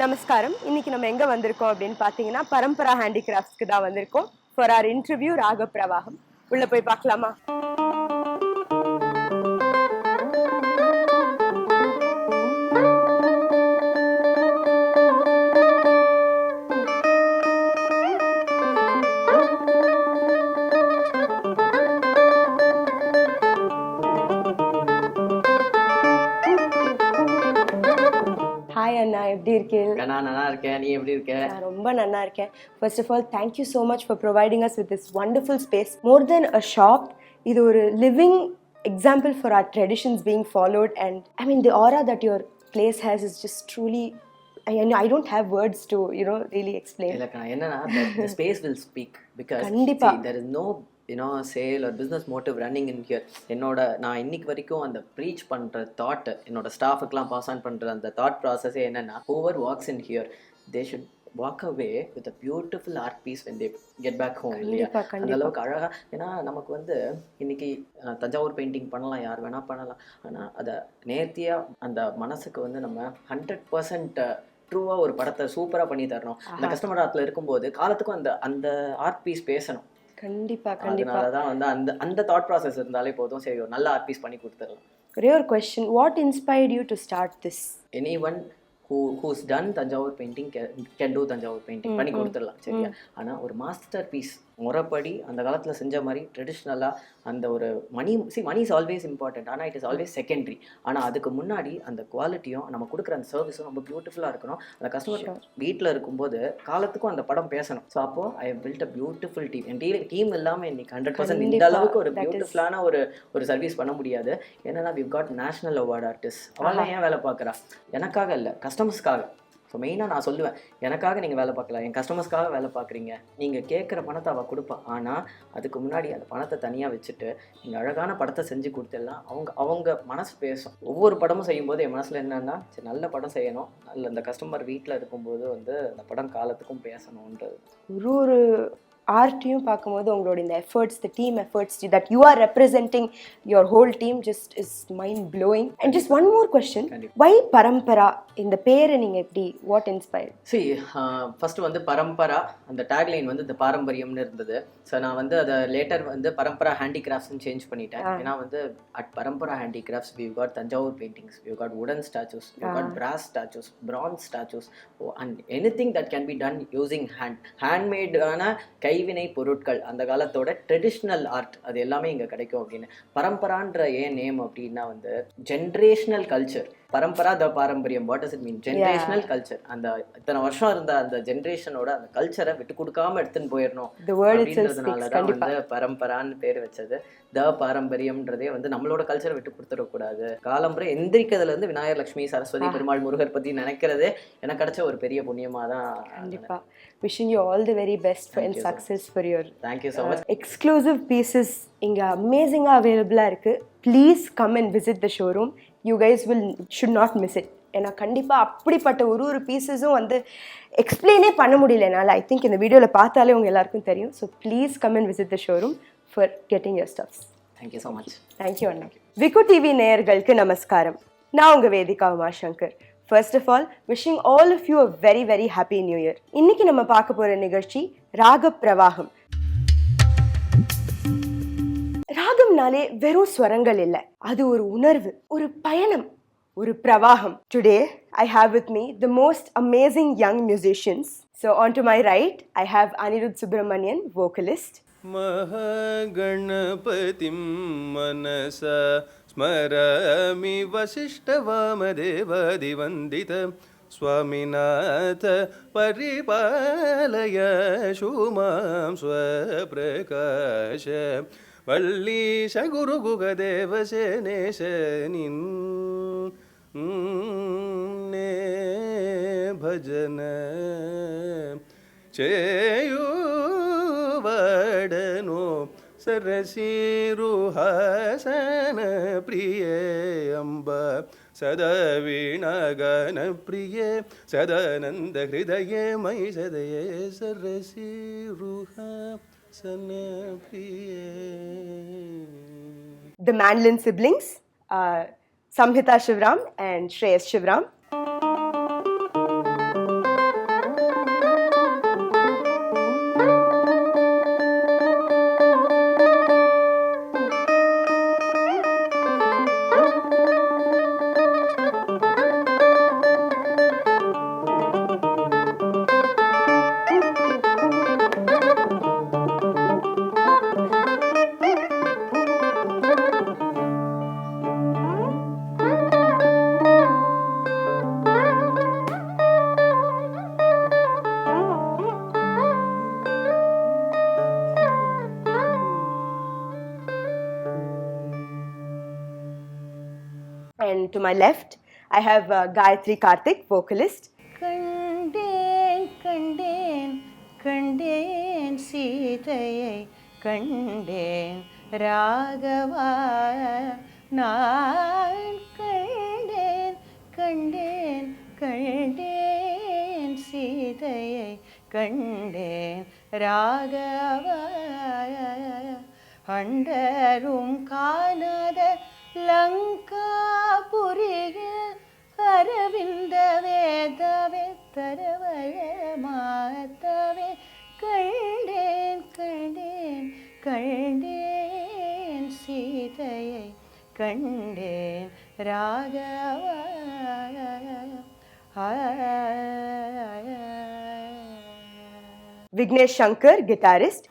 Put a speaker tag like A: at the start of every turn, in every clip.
A: நமஸ்காரம். இன்னைக்கு நம்ம எங்க வந்திருக்கோம் அப்படின்னு பாத்தீங்கன்னா பரம்பரா ஹேண்டிகிராஃப்ட்ஸ்க்கு தான் வந்திருக்கோம். ஃபார் ஆர் இன்டர்வியூ ராக பிரவாகம். உள்ள போய் பார்க்கலாமா? ஹாய் அண்ணா, எப்படி இருக்கீங்க?
B: நான் நல்லா இருக்கேன். நீ எப்படி இருக்க?
A: நான் ரொம்ப நல்லா இருக்கேன். First of all thank you so much for providing us with this wonderful space. More than a shop, இது ஒரு living example for our traditions being followed, and I mean the aura that your place has is just truly, I don't have words to really explain.
B: இல்லக்கா என்னன்னா the space will speak because
A: கண்டிப்பா
B: there is no sale or business motive running in here. நான் இன்னைக்கு வரைக்கும் அந்த preach பண்ற thought என்னோட ஸ்டாஃபுக்குலாம் pass on பண்ற அந்த தாட் ப்ராசஸே என்னன்னா whoever walks in here they should walk away with a beautiful art piece when they get back home. இல்லையா? அந்த அளவுக்கு அழகா. ஏன்னா நமக்கு இன்னைக்கு தஞ்சாவூர் பெயிண்டிங் பண்ணலாம், யார் வேணா பண்ணலாம். ஆனால் அதை நேர்த்தியா அந்த மனசுக்கு நம்ம 100% ட்ரூவா ஒரு படத்தை சூப்பரா பண்ணி தரணும். அந்த கஸ்டமர் ஆர்ட்ல இருக்கும்போது காலத்துக்கும் அந்த அந்த ஆர்ட் பீஸ் பேசணும்.
A: கண்டிப்பா.
B: அதனாலதான் அந்த அந்த தாட் ப்ராசஸ் இருந்தாலே போதும், சரி ஒரு நல்ல ஆர்ட் பீஸ் பண்ணி கொடுத்துடலாம்.
A: ஒரே ஒரு question, what inspired you to start this?
B: Anyone who's done Tanjavur painting can do Tanjavur painting பண்ணி கொடுத்துடலாம், சரியா? ஆனால் ஒரு மாஸ்டர் பீஸ் முறைப்படி அந்த காலத்தில் செஞ்ச மாதிரி ட்ரெடிஷ்னலாக அந்த ஒரு மணி இஸ் ஆல்வேஸ் இம்பார்ட்டன்ட், ஆனால் இட் இஸ் ஆல்வேஸ் செகண்டரி. ஆனால் அதுக்கு முன்னாடி அந்த குவாலிட்டியும் நம்ம கொடுக்குற அந்த சர்வீஸும் ரொம்ப பியூட்டிஃபுல்லாக இருக்கணும். அந்த கஸ்டமர் வீட்டில் இருக்கும்போது காலத்துக்கும் அந்த படம் பேசணும். ஸோ அப்போது I build a beautiful team. என் டீம் இல்லாமல் இன்னைக்கு 100% இந்த அளவுக்கு ஒரு பியூட்டிஃபுல்லான ஒரு சர்வீஸ் பண்ண முடியாது. ஏன்னா we've got national award artist. அவெல்லாம் ஏன் வேலை பார்க்குறா? எனக்காக இல்லை, கஸ்டமர்ஸ்க்காக. ஸோ மெயினாக நான் சொல்லுவேன், எனக்காக நீங்கள் வேலை பார்க்கலாம், என் கஸ்டமர்ஸ்க்காக வேலை பார்க்குறீங்க. நீங்கள் கேட்குற பணத்தை அவள் கொடுப்பா, ஆனால் அதுக்கு முன்னாடி அந்த பணத்தை தனியாக வச்சுட்டு நீங்கள் அழகான படத்தை செஞ்சு கொடுத்துடலாம். அவங்க மனசு பேசும். ஒவ்வொரு படமும் செய்யும்போது என் மனசில் என்னென்னா, சரி நல்ல படம் செய்யணும், நல்ல அந்த கஸ்டமர் வீட்டில் இருக்கும்போது அந்த படம் காலத்துக்கும் பேசணுன்றது.
A: ஒரு ஆர்ட்டையும் பார்க்கும்போது உங்களோட இந்த efforts, the team efforts that you are representing your whole team just is mind blowing. And just one more question, why Parampara? இந்த பேரை நீங்கள் எப்படி, வாட் இன்ஸ்பயர்?
B: ஃபர்ஸ்ட் பரம்பரா அந்த டேக்லைன் இந்த பாரம்பரியம்னு இருந்தது. ஸோ நான் அதை லேட்டர் பரம்பரா ஹேண்டிகிராஃப்ட்ஸ்னு சேஞ்ச் பண்ணிட்டேன். ஏன்னா at Parampara handicrafts we've got Thanjavur paintings, we've got wooden statues, we've got brass statues, bronze statues, and anything that can be done using handmade ஆன கைவினை பொருட்கள், அந்த காலத்தோட ட்ரெடிஷ்னல் ஆர்ட், அது எல்லாமே இங்கே கிடைக்கும். அப்படின்னு பரம்பரான்ற ஏன் நேம் அப்படின்னா ஜென்ரேஷனல் கல்ச்சர். பரம்பரா த பாரம்பரியம், what does it mean? Generational culture. அந்த இத்தனை வருஷம் இருந்த அந்த ஜென்ரேஷனோட அந்த கல்ச்சரை விட்டு கொடுக்காம எடுத்துன்னு போயிடணும் அப்படின்றதுனாலதான் பரம்பரான்னு பேர் வச்சது. த பாரம்பரியம்ன்றதே நம்மளோட கல்ச்சரை விட்டு கொடுத்துடக்கூடாது. காலம்புரை எந்திரிக்கிறதுல இருந்து விநாயகர், லட்சுமி, சரஸ்வதி, பெருமாள், முருகர் பத்தி நினைக்கிறதே எனக்கு கிடைச்ச ஒரு பெரிய புண்ணியமா தான்.
A: கண்டிப்பா. wishing you all the very best and success for your
B: thank you so much.
A: Exclusive pieces இங்க அமேசிங்கா அவைலபிளா இருக்கு. Please come and visit the showroom. You guys should not miss it. ஏன்னா கண்டிப்பாக அப்படிப்பட்ட ஒரு பீசஸும் எக்ஸ்பிளைனே பண்ண முடியல என்னால். ஐ திங்க் இந்த வீடியோவில் பார்த்தாலே உங்கள் எல்லாருக்கும் தெரியும். So please come and visit the showroom for getting your stuffs.
B: Thank you so much.
A: Thank you அண்ணா. விக்கு டிவி நேயர்களுக்கு நமஸ்காரம். நான் உங்கள் Vedika Umashankar. First of all wishing all of you a very very happy new year. இன்னைக்கு நம்ம பார்க்க போகிற நிகழ்ச்சி ராக பிரவாகம். ராகம்னாலே வெறும் ஸ்வரங்கள் இல்லை, அது ஒரு உணர்வு, ஒரு பயணம், ஒரு பிரவாகம். Today I have with me the most amazing young musicians. So on to my right I have Anirudh Subramanian, vocalist.
C: Mahaganapatim manasa smarami vasishtavamedevadivandita swaminatha paripalaya shumam swaprakasha வள்ளீஷ குரு குகதேவசேனேசனின் భజన చేయువడను సరసిరుహాసన ప్రియే అంబ సదవీణగణ ప్రియే సదానంద హృదయే మై సదయే సరసిరుహాసన ప్రియే.
A: The Mandolin siblings, Samhita Shivram and Shreyas Shivram. And to my left, I have Gayatri Karthik, vocalist.
D: கண்டேன் கண்டேன் கண்டேன் சீதையை கண்டேன் ராகவா நான் கண்டேன் கண்டேன் கண்டேன் சீதையை கண்டேன் ராகவா அண்டரும் காணாத லங்காபுரியில் அரவிந்த வேதவே தரவழ மாதவே கண்டேன் கண்டேன் கண்டேன் சீதையை கண்டேன் Raghava
A: Vignesh Shankar, guitarist.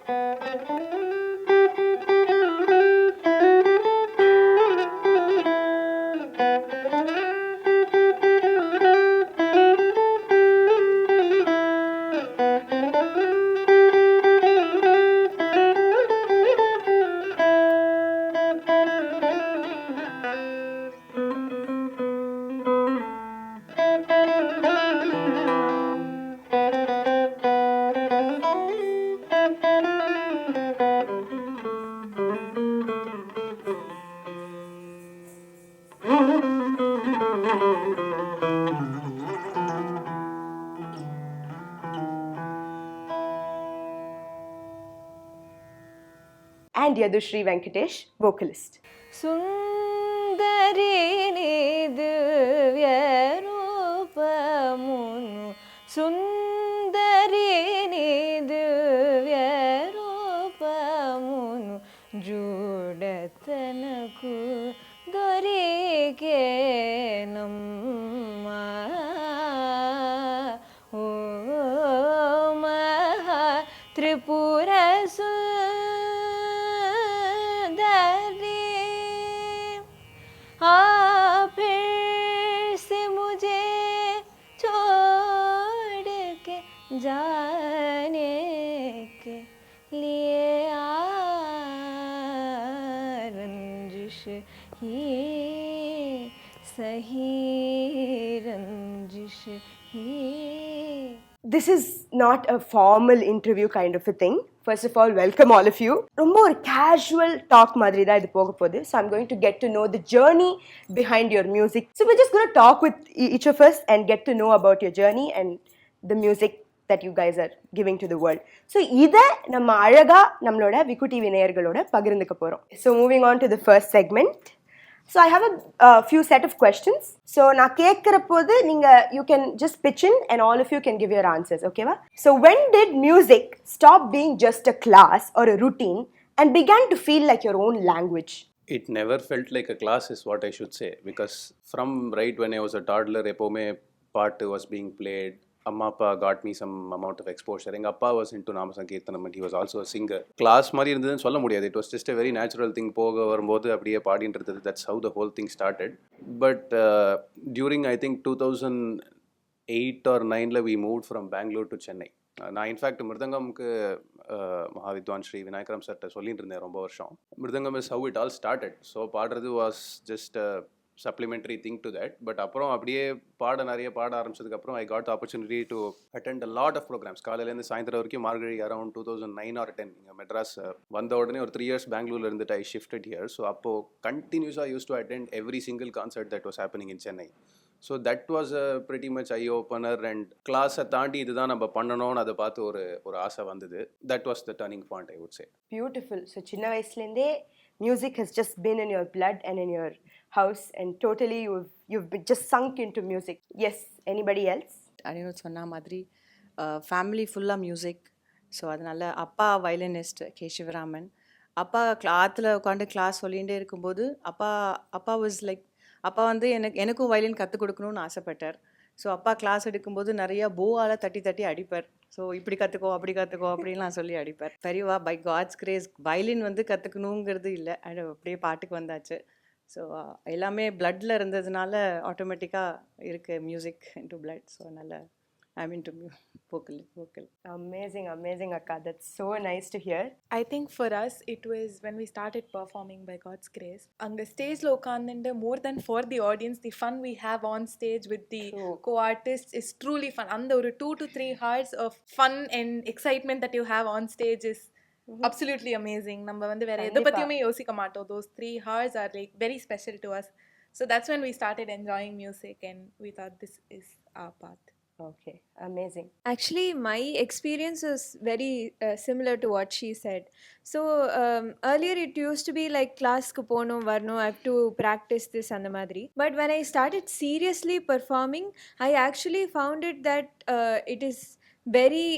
A: And Yadushri Venkatesh, vocalist.
D: సుందరిని దివ్యరూపమును సుందరిని దివ్యరూపమును జూడతనకు దొరికేనమ్మా ఓ మహా త్రిపుర जाने के लिए रंजिश ही सही रंजिश ही.
A: This is not a formal interview kind of a thing. First of all, welcome all of you. ரொம்ப ஒரு casual talk மாதிரி தான் இது போக போகுது. So I'm going to get to know the journey behind your music. So we're just going to talk with each of us and get to know about your journey and the music that you guys are giving to the world. So இதை நம்ம அழகா நம்மளோட விக்கு TV நேயர்களோட பகிர்ந்துக்க போறோம். So moving on to the first segment. So I have a few set of questions. So நான் கேட்கிற போது நீங்க you can just pitch in and all of you can give your answers, okay va? So when did music stop being just a class or a routine and began to feel like your own language?
C: It never felt like a class is what I should say, because from right when I was a toddler எப்போவுமே பாட்டு was being played. அம்மா அப்பா got me some amount of exposure. எங்கள் அப்பா was into நாம சங்கீர்த்தனம் and he was also a singer. Class மாதிரி இருந்ததுன்னு சொல்ல முடியாது. It was just a very natural thing. போக வரும்போது அப்படியே பாடின்றது. That's how the whole thing started. But during I think 2008 or 9 we moved from Bangalore to Chennai. நான் in fact மிருதங்கம்க்கு மகாவித்வான் ஸ்ரீ விநாயகரம் சார்ட்ட சொல்லிட்டு இருந்தேன் ரொம்ப வருஷம். Mridangam is how it all started. So பாடுறது was just supplementary thing to that. But அப்புறம் அப்படியே நிறைய பாட ஆரம்பிச்சதுக்கப்புறம் I got the opportunity to attend a lot of programs. காலையிலேருந்து சாயந்தரம் வரைக்கும் மார்கழி அரௌண்ட் 2009 or 10 இங்கே மெட்ராஸ் வந்த உடனே ஒரு 3 years பெங்களூரில் இருந்துட்டு I shifted here. ஸோ அப்போது கண்டினியூஸாக used to attend every single concert that was happening in Chennai. So that was a pretty much I opener. And கிளாஸை தாண்டி இதுதான் நம்ம பண்ணணும்னு அதை பார்த்து ஒரு ஆசை வந்தது. That was the turning point I would say.
A: Beautiful. So சின்ன வயசுலேருந்தே music has just been in your blood and in your house and totally you've been just sunk into music. Yes, anybody else?
D: அப்படின்னு சொன்ன மாதிரி family ஃபுல்லாக music. So அதனால் அப்பா violinist K Sivaraman. அப்பா ஆற்றுல உட்காந்து கிளாஸ் சொல்லிகிட்டே இருக்கும்போது அப்பா வாஸ் லைக் அப்பா வந்து எனக்கும் வயலின் கற்றுக் கொடுக்கணும்னு ஆசைப்பட்டார். ஸோ அப்பா கிளாஸ் எடுக்கும்போது நிறையா போவால் தட்டி தட்டி அடிப்பார். ஸோ இப்படி கற்றுக்கோ அப்படி கற்றுக்கோ அப்படின்லாம் சொல்லி அடிப்பார். பெரியவா பை காட்ஸ் கிரேஸ் வயலின் வந்து கற்றுக்கணுங்கிறது இல்லை, அது அப்படியே பாட்டுக்கு வந்தாச்சு. ஸோ எல்லாமே பிளட்டில் இருந்ததுனால ஆட்டோமேட்டிக்காக இருக்குது மியூசிக் இன்டு பிளட். ஸோ அதனால் I'm into vocal.
A: Amazing akka, that's so nice to hear.
E: I think for us it was when we started performing by God's grace. Anga stage lo ukandinde more than for the audience, the fun we have on stage with the
A: True.
E: co-artists is truly fun. And the 2 to 3 hours of fun and excitement that you have on stage is absolutely amazing. நம்ம வந்து வேற எதை பத்தியுமே யோசிக்க மாட்டோம். Those 3 hours are like very special to us. So that's when we started enjoying music and we thought this is our path.
A: Okay, amazing.
F: Actually, my experience is very similar to what she said. So earlier it used to be like class ku pono varno, I have to practice this and the madri. But when I started seriously performing, I actually found it that it is very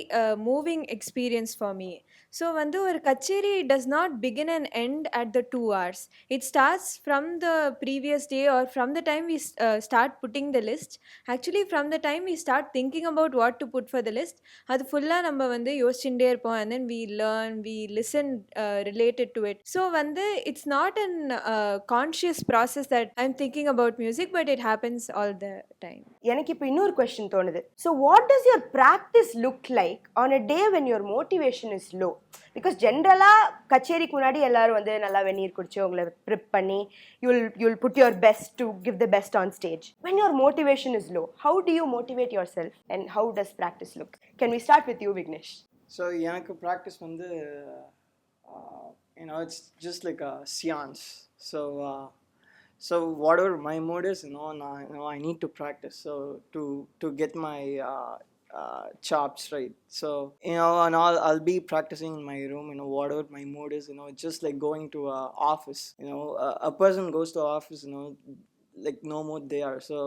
F: moving experience for me. So vandu or kacheri does not begin and end at the 2 hours. It starts from the previous day or from the time we start putting the list. Actually from the time we start thinking about what to put for the list, adu fulla நம்ம வந்து யோசிச்சுட்டே இருப்போம், and then we learn, we listen related to it. So vandu it's not an conscious process that I'm thinking about music, but it happens all the time.
A: எனக்கு இப்போ இன்னொரு question தோணுது. So what does your practice look like on a day when your motivation is low? Because ஜென்ரலாக கச்சேரிக்கு முன்னாடி எல்லாரும் வந்து நல்லா வெந்நீர் குடிச்சு உங்களை ப்ரிப் பண்ணி you'll put your best to give the best on stage. When your motivation is low, how do you motivate yourself and how does practice look? Can we start with you, Vignesh?
G: So எனக்கு practice வந்து it's just like a seance. So whatever my mood is, I need to practice. So to get my chops right. So and I'll be practicing in my room. Whatever my mood is, it's just like going to a office. A person goes to office. Like no mood there. So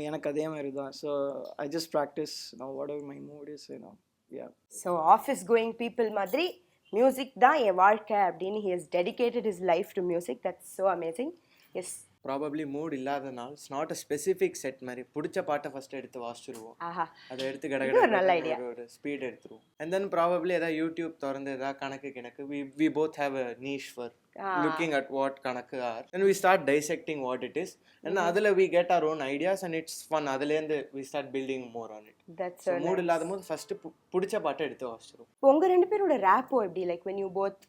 G: எனக்கு அதே மாதிரி தான். So I just practice. Whatever my mood is. Yeah.
A: So office going people மாதிரி music தான் என் வாழ்க்கை அப்படின்னு he has dedicated his life to music. That's so amazing. Yes.
H: Probably mood இல்லாத நாள், it's not a specific set மாதிரி பிடிச்ச பாட்டை first எடுத்து வாசிச்சிருவோம். அதை எடுத்து கடை ஒரு ஸ்பீட் எடுத்துருவோம். அண்ட் தென் ப்ராபப்ளி ஏதாவது யூடியூப் திறந்து ஏதாவது கணக்கு we both have a niche for looking at what கணக்கு are, and we start dissecting what it is, and adula we get our own ideas and it's fun. adulende we start building more on it.
A: That's so
H: mood illadamod first pudicha paata eduthu vaasirum.
A: உங்க ரெண்டு பேரோட ராப்போ எப்படி? Like when you both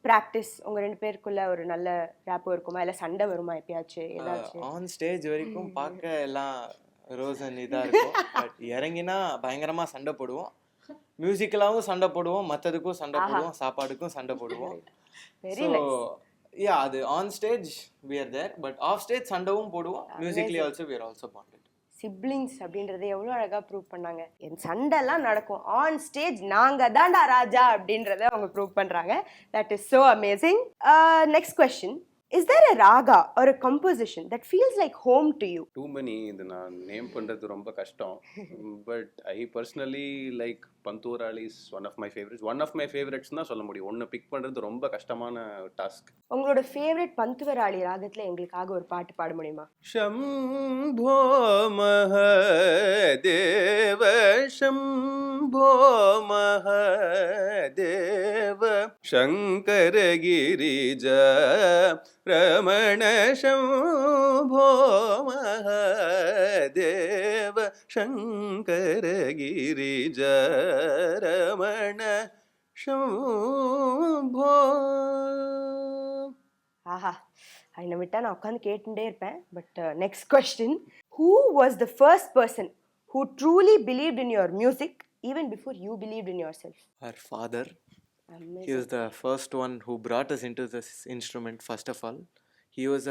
A: practice உங்க ரெண்டு பேருக்குள்ள ஒரு நல்ல ராப்போ இருக்குமா, இல்ல சண்டை வருமா எப்பயாச்சும் ஏதாச்சும்?
H: ஆன் ஸ்டேஜ் வரைக்கும் பார்க்க எல்லாம் ரோசன் இதா இருக்கும், பட் இறங்கினா பயங்கரமா சண்டை போடுவோம். மியூசிக்கலாவும் சண்டை போடுவோம், மற்றதுக்கும் சண்டை போடுவோம், சாப்பாடுக்கும் சண்டை போடுவோம்.
A: Very nice.
H: Yeah, அது on stage we are there, but off stage சண்டவும் போடுவோம். Musically also we are also bonded.
A: Siblings அப்படின்றத எவ்வளோ அழகாக ப்ரூவ் பண்ணாங்க. என் சண்டைலாம் நடக்கும், ஆன் ஸ்டேஜ் நாங்கள் தான்டா ராஜா அப்படின்றத அவங்க ப்ரூவ் பண்ணுறாங்க. That is so amazing. Next question, is there a raga or a composition that feels like home to you?
C: Too many, இது நான் நேம் பண்ணுறது ரொம்ப கஷ்டம். But I personally like Panthuvarali is one of my favourites தான் சொல்ல முடியும். ஒன்று big பண்ணுறது ரொம்ப கஷ்டமான டாஸ்க்.
A: உங்களோட ஃபேவரட் பந்துவராளி ராகத்தில் எங்களுக்காக ஒரு பாட்டு பாட முடியுமா?
C: शम्भो महदेव शम्भो महदेव शङ्कर गिरिजा रमण शम्भो महदेव शङ्कर गिरिजा रमण शम्भो.
A: ஆஹா, என்னை விட்டா நான் உட்காந்து கேட்டுட்டே இருப்பேன். But next question, who was the first person who truly believed in your music even before you believed in your self?
H: Our father. He was the first one who brought us into this instrument. First of all, he was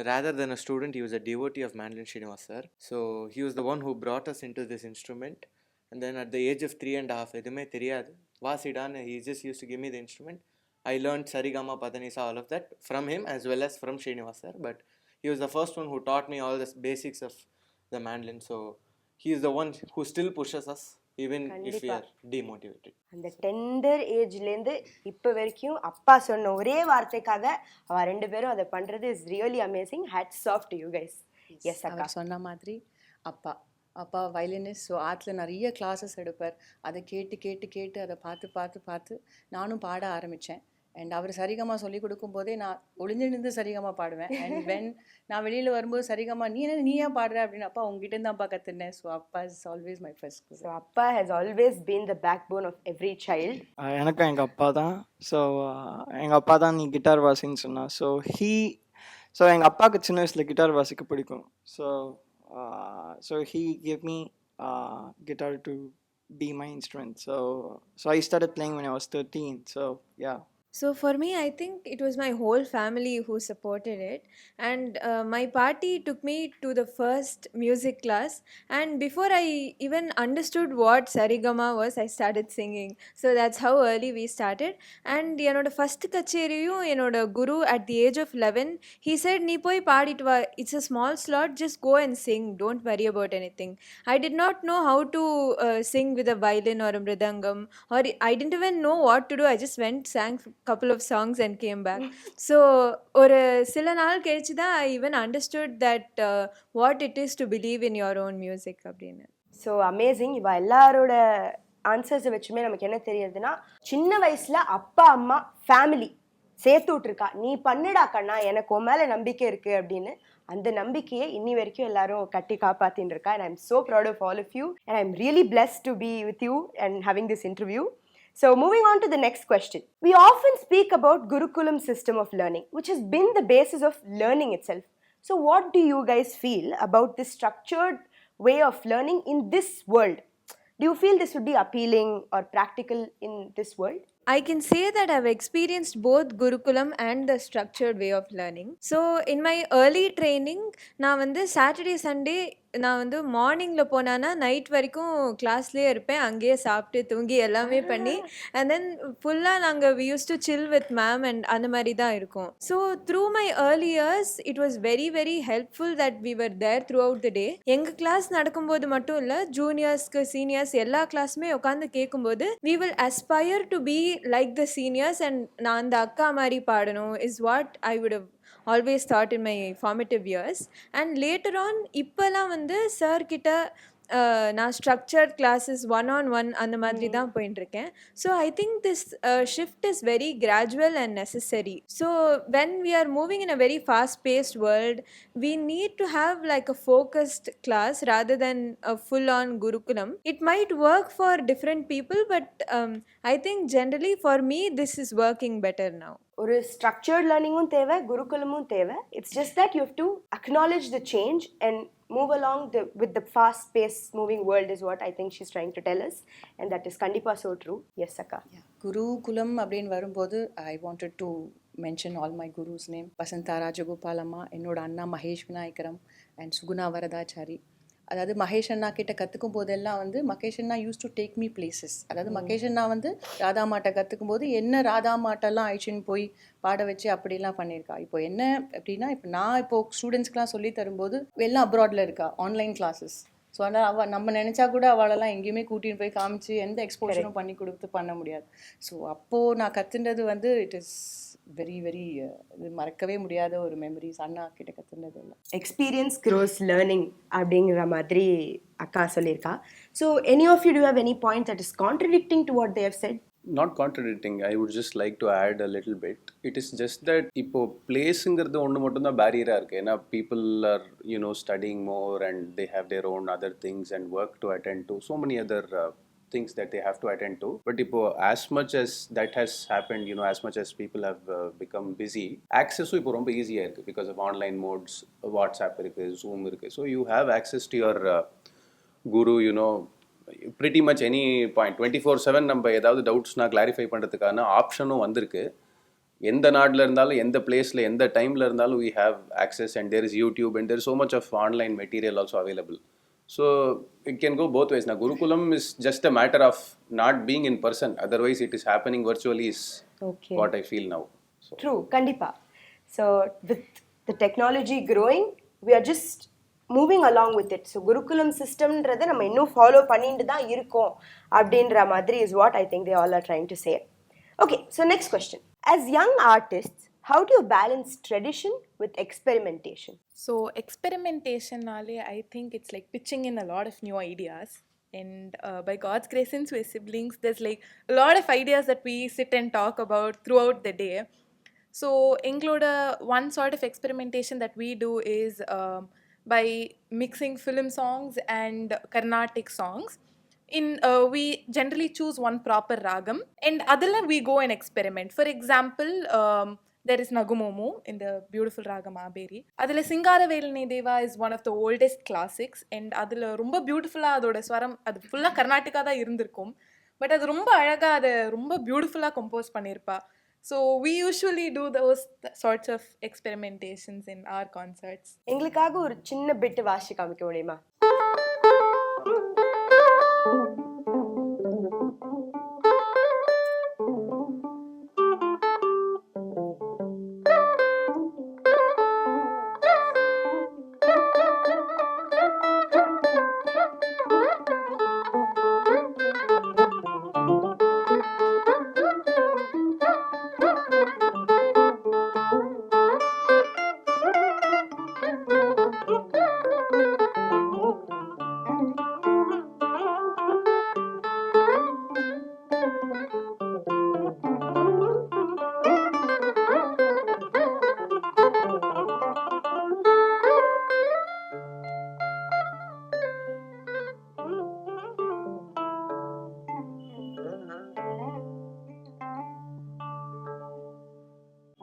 H: rather than a student, he was a devotee of Mandolin Srinivas sir. So he was the one who brought us into this instrument. And then at the age of 3.5, edume theriyadu, vaasidan, he just used to give me the instrument. I learned sarigama padanisa, all of that from him as well as from Srinivas sir. But he was the first one who taught me all the basics of the mandolin. So he is the one who still pushes us even if we are demotivated.
A: அந்த tender ஏஜ்லேருந்து இப்போ வரைக்கும் அப்பா சொன்ன ஒரே வார்த்தைக்காக அவ ரெண்டு பேரும் அதை பண்ணுறது is really amazing. Hats off to you guys. Yes அக்கா,
D: சொன்ன மாதிரி அப்பா வயலினிஸ்ட். ஸோ ஆற்றுல நிறைய கிளாஸஸ் எடுப்பார். அதை கேட்டு அதை பார்த்து நானும் பாட ஆரம்பித்தேன். அண்ட் அவர் சரிகமா சொல்லி கொடுக்கும்போதே நான் ஒளிஞ்சிருந்து சரிகமா பாடுவேன். அண்ட் வென் நான் வெளியில் வரும்போது சரிகமா நீயா பாடுற அப்படின்னு, அப்பா உங்ககிட்ட இருந்தாப்பா கற்றுனேன். ஸோ அப்பா is always my first guru.
A: So அப்பா has always been the backbone of every child.
G: எனக்கும் எங்கள் அப்பா தான். ஸோ எங்கள் அப்பா தான் நீ கிட்டார் வாசின்னு சொன்னா. ஸோ எங்கள் அப்பாவுக்கு சின்ன வயசில் கிட்டார் வாசிக்க பிடிக்கும். So he gave me guitar to be my instrument. So I started playing when I was 13. So yeah.
F: So for me, I think it was my whole family who supported it, and my party took me to the first music class. And before I even understood what sarigama was, I started singing. So that's how early we started. And the first kacheriyum enoda guru at the age of 11, he said, "Nee poi paadittu va. It's a small slot. Just go and sing. Don't worry about anything." I did not know how to sing with a violin or a mridangam, or I didn't even know what to do. I just went, sang couple of songs and came back. So ஒரு சில நாள் கழிச்சு தான் I even understood that what it is to believe in your own music அப்படின்னு.
A: So amazing. இவ எல்லாரோட ஆன்சர்ஸை வச்சுமே நமக்கு என்ன தெரியுதுன்னா, சின்ன வயசுல அப்பா அம்மா ஃபேமிலி சேர்த்து விட்ருக்கா, நீ பண்ணுடா கண்ணா, எனக்கு உன் மேலே நம்பிக்கை இருக்குது அப்படின்னு. அந்த நம்பிக்கையை இன்னி வரைக்கும் எல்லாரும் கட்டி காப்பாற்றின்னு இருக்கா. And I am so proud of all of you and I am really blessed to be with you and having this interview. So moving on to the next question. We often speak about Gurukulam system of learning, which has been the basis of learning itself. So what do you guys feel about this structured way of learning in this world? Do you feel this would be appealing or practical in this world?
F: I can say that I've experienced both Gurukulam and the structured way of learning. So in my early training, நான் வந்து Saturday Sunday நான் வந்து மார்னிங்கில் போனான்னா night வரைக்கும் கிளாஸ்லேயே இருப்பேன். அங்கேயே சாப்பிட்டு தூங்கி எல்லாமே பண்ணி, அண்ட் தென் ஃபுல்லாக நாங்கள் we use to chill with ma'am and அந்த மாதிரி தான் இருக்கும். So through my early years it was very very helpful that we were there throughout the day. எங்கள் கிளாஸ் நடக்கும்போது மட்டும் இல்லை, ஜூனியர்ஸ்க்கு சீனியர்ஸ் எல்லா கிளாஸுமே உட்காந்து கேட்கும்போது we will aspire to be like the seniors. And நான் அந்த அக்கா மாதிரி பாடணும் is what I would have always thought in my formative years. And later on இப்போலாம் வந்து சார் கிட்ட நான் ஸ்ட்ரக்சர்ட் கிளாஸஸ் 1-on-1 அந்த மாதிரி தான் போயிட்டுருக்கேன். So I think this shift is very gradual and necessary. So when we are moving in a very fast paced world, we need to have like a focused class rather than a full-on Gurukulam. It might work for different people, but I think generally for me this is working better now.
A: ஒரு structured லேர்னிங்கும் தேவை, குருகுலமும் தேவை. It's just that you have to acknowledge the change and move along with the fast paced moving world is what I think she's trying to tell us, and that is kandipa so true. Yes akka.
D: குருகுலம் அப்படின்னு வரும்போது I wanted to mention all my gurus name. Vasantha Rajagopalamma, என்னோட அண்ணா Mahesh Vinayakaram and Suguna Varadachari. அதாவது மகேஷ் அண்ணா கிட்ட கற்றுக்கும் போதெல்லாம் வந்து மகேஷ் அண்ணா use to take me places. அதாவது மகேஷ் அண்ணா வந்து ராதா மாட்டை கற்றுக்கும் போது என்ன ராதா மாட்டெல்லாம் அழிச்சுன்னு போய் பாட வச்சு அப்படிலாம் பண்ணியிருக்கா. இப்போ என்ன அப்படின்னா, இப்போ நான் இப்போது ஸ்டூடெண்ட்ஸ்க்கெலாம் சொல்லி தரும்போது எல்லாம் அப்ராடில் இருக்கா, ஆன்லைன் கிளாஸஸ். ஸோ அதனால் நம்ம நினச்சா கூட அவளெல்லாம் எங்கேயுமே கூட்டின்னு போய் காமிச்சு எந்த எக்ஸ்போஷரும் பண்ணி கொடுத்து பண்ண முடியாது. ஸோ அப்போது நான் கற்றுண்டது வந்து இட் இஸ் வெரி வெரி இது மறக்கவே முடியாத ஒரு மெமரிஸ். அண்ணா கிட்ட கற்றுனது இல்லை.
A: எக்ஸ்பீரியன்ஸ் க்ரோஸ் லேர்னிங் அப்படிங்கிற மாதிரி அக்கா சொல்லியிருக்கா. So any of you to have any point that is contradicting to what they have said?
C: Not contradicting, I would just like to add a little bit. It is just that இப்போ பிளேஸுங்கிறது ஒன்று மட்டும்தான் பேரியராக இருக்குது. ஏன்னா people are studying more and they have their own other things and work to attend to, so many other things that they have to attend to. But இப்போ as much as that has happened, as much as people have become busy, access இப்போ ரொம்ப ஈஸியாக இருக்குது because of online modes. WhatsApp இருக்குது, Zoom இருக்குது. So you have access to your guru, pretty much any point 24/7 நம்ம ஏதாவது டவுட்ஸ்னா clarify பண்ணுறதுக்கான ஆப்ஷனும் வந்திருக்கு. எந்த நாட்டில் இருந்தாலும் எந்த பிளேஸில் எந்த டைமில் இருந்தாலும் we have access, and there is YouTube and there is so much of online material also available. So it can go both ways. Now Gurukulam is just a matter of not being in person, otherwise it is happening virtually is okay. What I feel now. So.
A: True, kandipa. So with the technology growing, we are just moving along with it. So Gurukulam systemன்றதை நம்ம இன்னும் follow பண்ணிட்டு தான் இருக்கோம் அப்படின்ற மாதிரி is what I think they all are trying to say. Okay, so next question. As young artists, how do you balance tradition with experimentation?
E: So experimentation, I think it's like pitching in a lot of new ideas. And by God's grace, since we're siblings, there's like a lot of ideas that we sit and talk about throughout the day. So include one sort of experimentation that we do is by mixing film songs and Carnatic songs. We generally choose one proper ragam, and adala we go and experiment. For example, there is Nagumomu in the beautiful ragam Aberi. Adula Singaravelane Deva is one of the oldest classics, and adula romba beautiful adoda swaram adu full Karnataka da irundirukum, but adu romba alaga adu romba beautiful compose pannirpa. So we usually do those sorts of experimentations in our concerts.
A: எங்களுக்காக ஒரு சின்ன பிட்டு வாசி காமிக்க முடியுமா?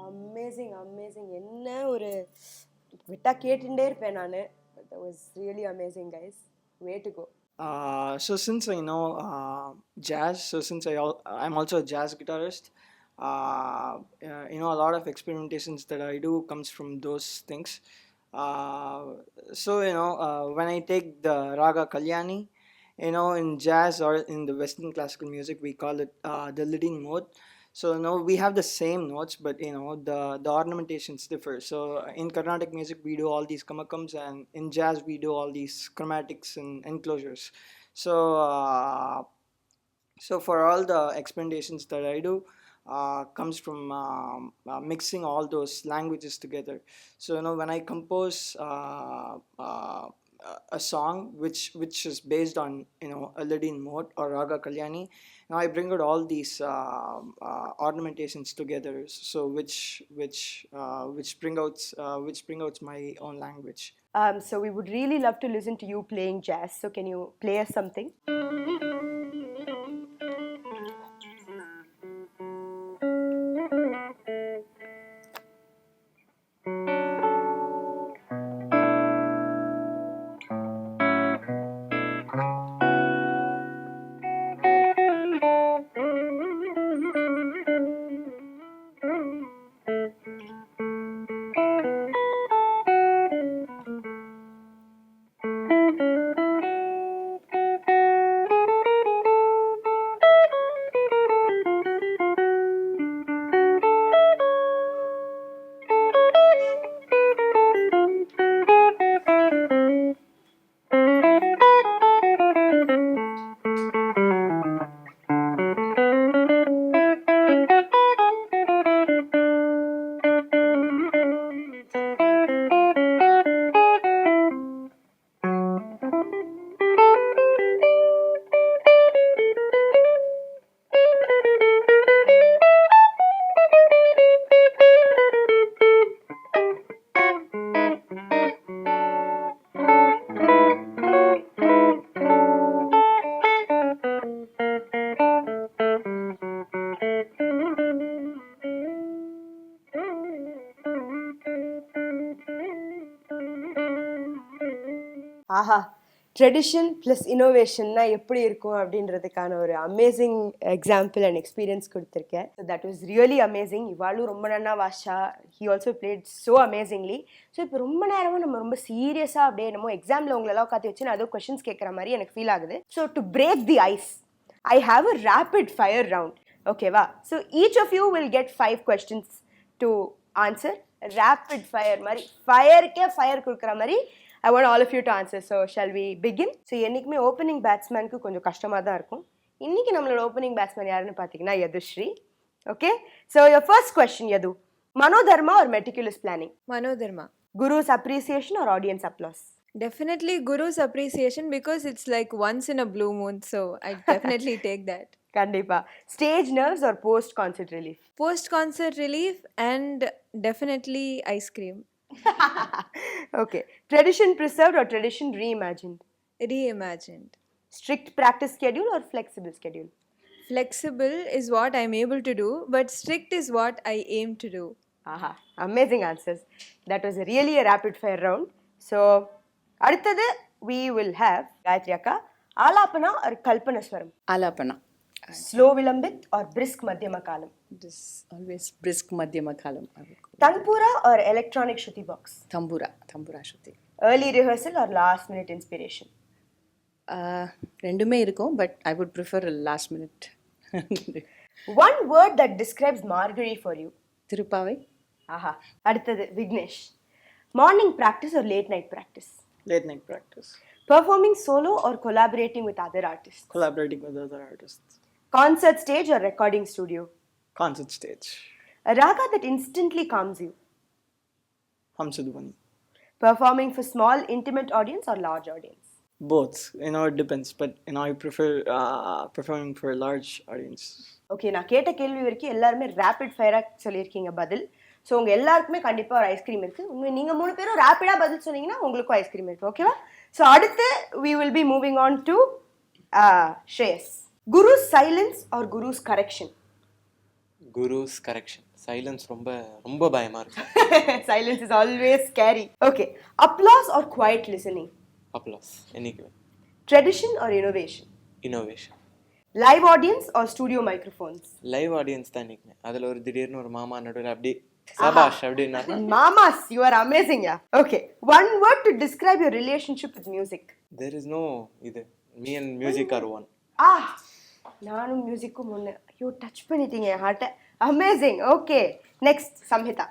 A: Amazing amazing. என்ன ஒரு விட்டா கேட்டுட்டே இருப்பேன் நான். That was really amazing, guys. Way to go.
G: So since I know jazz, so since I'm also a jazz guitarist, a lot of experimentations that I do comes from those things. So when I take the raga Kalyani, in jazz or in the Western classical music, we call it the leading mode. So we have the same notes, but the ornamentations differ. So in Carnatic music we do all these kamakams, and in jazz we do all these chromatics and enclosures. So for all the experimentations that I do comes from mixing all those languages together. So when I compose a song which is based on a Ladin mode or Raga Kalyani, now I bring out all these ornamentations together, so which bring out my own language.
A: So we would really love to listen to you playing jazz. So can you play us something? ஆஹா, tradition plus இனோவேஷன்னா எப்படி இருக்கும் அப்படின்றதுக்கான ஒரு amazing example and experience கொடுத்துருக்கேன். So that was really amazing. இவாளும் ரொம்ப நன்னா வாஷா, he also played so amazingly. So இப்போ ரொம்ப நேரமாக நம்ம ரொம்ப சீரியஸாக அப்படியே நம்ம எக்ஸாமில் உங்களெல்லாம் உட்காந்து வச்சு நான் ஏதோ கொஷின்ஸ் கேட்குற மாதிரி எனக்கு ஃபீல் ஆகுது. So to break the ice, I have a rapid fire round. Okay, va? So each of you will get 5 questions to answer. Rapid fire mari. Fire ke fire kudukra mari. I want all of you to answer. So shall we begin? So ennikku opening batsman ku konjam kashtama da irukum. Inniki nammaloda opening batsman yarunu pathina Yadushree. Okay? So your first question, Yadu. Manodharma or meticulous planning?
F: Manodharma.
A: Guru's appreciation or audience applause?
F: Definitely Guru's appreciation because it's like once in a blue moon. So I definitely take that.
A: கண்டிப்பா. Stage nerves or post concert relief?
F: Post concert relief and definitely ice cream.
A: Okay. Tradition preserved or tradition reimagined?
F: Reimagined.
A: Strict practice schedule or flexible schedule?
F: Flexible is what I'm able to do, but strict is what I aim to do.
A: Aha, amazing answers. That was really a rapid fire round. So, அடுத்தது we will have Gayatri Akka, ஆலாபனா or Kalpana ஸ்வரம்?
D: Alapana.
A: Slow விலம்பித் or brisk மத்தியம காலம்?
D: It is always brisk madhyama kalam.
A: Tanpura or electronic shruti box?
D: Tambura Shruti.
A: Early rehearsal or last minute inspiration?
D: ரெண்டுமே இருக்கும், but I would prefer a last minute.
A: One word that describes Margari for you?
D: Thiruppavai.
A: Aha, அடுத்தது Vignesh. Morning practice or late night practice?
G: Late night practice.
A: Performing solo or collaborating with other artists?
G: Collaborating with other artists.
A: Concert stage or recording studio?
G: Concert stage.
A: A raga that instantly calms you?
G: Hamsadvani.
A: Performing for small intimate audience or large audience?
G: Both. It depends. But I prefer performing for a large audience.
A: Okay, நான் கேட்ட கேள்வி வரைக்கும் எல்லாருமே rapid ஃபயராக சொல்லியிருக்கீங்க பதில். So உங்கள் எல்லாருக்குமே கண்டிப்பாக ஒரு ஐஸ்கிரீம் இருக்குது. நீங்கள் 3 பேரும் ரேப்பிடாக பதில் சொன்னீங்கன்னா உங்களுக்கும் ஐஸ்கிரீம் இருக்குது. ஓகேவா? ஸோ அடுத்து we will be moving on to Shreyas. Guru's silence or Guru's correction?
H: Guru's correction. Silence ரொம்ப ரொம்ப பயமா இருக்கு.
A: Silence is always scary. Okay. Applause or quiet listening?
H: Applause. Anyway.
A: Tradition or innovation?
H: Innovation.
A: Live audience or studio microphones?
H: Live audience தான் நிற்குமே. அதில் ஒரு திடீர்னு ஒரு மாமா நடுவில் அப்படி சபாஷ் அப்படின்னா
A: Mamas, you are amazing, yeah. Okay. One word to describe your relationship with music.
H: there is no இது me and music are one.
A: நானும் மியூசிக்கும் ஒன்று. ஐயோ, டச் பண்ணிட்டீங்க என் ஹார்ட்டை. Amazing. Okay, next Samhita.